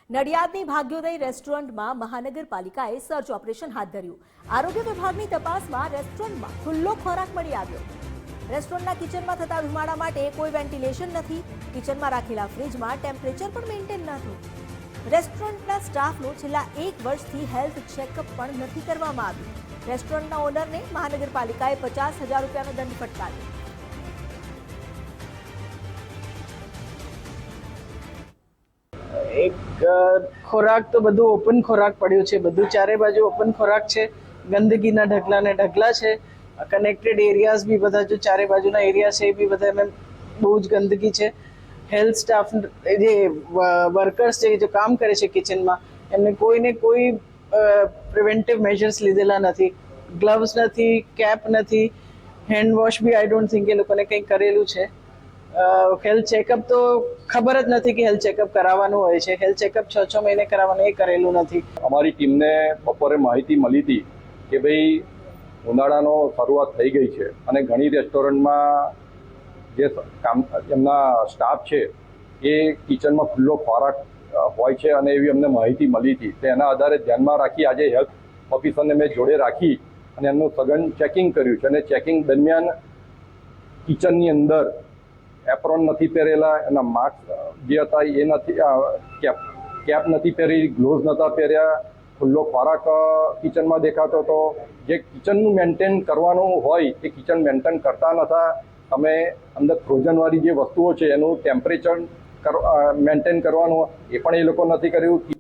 નડિયાદની ભાગ્યોદય રેસ્ટોરન્ટમાં મહાનગરપાલિકાએ search operation હાથ ધર્યું। આરોગ્ય વિભાગની તપાસમાં રેસ્ટોરન્ટમાં ખુલ્લો ખોરાક મળી આવ્યો। રેસ્ટોરન્ટના કિચનમાં થતા ધુમાડા માટે કોઈ વેન્ટિલેશન નથી। કિચનમાં રાખેલા ફ્રીજમાં ટેમ્પરેચર પણ મેન્ટેન નહોતું। રેસ્ટોરન્ટના સ્ટાફનું છેલ્લા 1 વર્ષથી હેલ્થ ચેકઅપ પણ નથી કરવામાં આવ્યું। રેસ્ટોરન્ટના ઓનરને મહાનગરપાલિકાએ 50,000 રૂપિયાનો દંડ ફટકાર્યો। એક ખોરાક તો બધું ઓપન ખોરાક પડ્યું છે, બધું ચારે બાજુ ઓપન ખોરાક છે, ગંદકીના ઢગલા ને ઢગલા છે। કનેક્ટેડ એરિયાઝ બી બધા જો ચારે બાજુના એરિયા છે એ બી બધા એમ બહુ જ ગંદકી છે। હેલ્થ સ્ટાફ જે વર્કર્સ છે જે કામ કરે છે કિચનમાં એમને કોઈને કોઈ પ્રિવેન્ટિવ મેજર્સ લીધેલા નથી। ગ્લવ્સ નથી, કેપ નથી, હેન્ડ વોશ બી આઈ ડોન્ટ થિંક એ લોકોને કંઈ કરેલું છે। હેલ્થ ચેકઅપ તો ખબર જ નથી કે હેલ્થ ચેકઅપ કરાવવાનું હોય છે। હેલ્થ ચેકઅપ 6 મહિને કરાવવાનું એ કરેલું નથી। અમારી ટીમને બપોરે માહિતી મળી હતી કે ભાઈ ઉનાળાનો શરૂઆત થઈ ગઈ છે અને ઘણી રેસ્ટોરન્ટમાં જે એમના સ્ટાફ છે એ કિચનમાં ખુલ્લો ખોરાક હોય છે અને એવી અમને માહિતી મળી હતી। તો એના આધારે ધ્યાનમાં રાખી આજે હેલ્થ ઓફિસરને મેં જોડે રાખી અને એમનું સઘન ચેકિંગ કર્યું છે અને ચેકિંગ દરમિયાન કિચનની અંદર એપ્રોન નથી પહેરેલા, એના માસ્ક જે હતા એ નથી, કેપ નથી પહેરી, ગ્લોવ્સ નહોતા પહેર્યા, ખુલ્લો ખોરાક કિચનમાં દેખાતો હતો। જે કિચનનું મેન્ટેન કરવાનું હોય એ કિચન મેન્ટેન કરતા નહોતા। અમે અંદર ફ્રોઝનવાળી જે વસ્તુઓ છે એનું ટેમ્પરેચર મેન્ટેન કરવાનું એ પણ એ લોકો નથી કર્યું।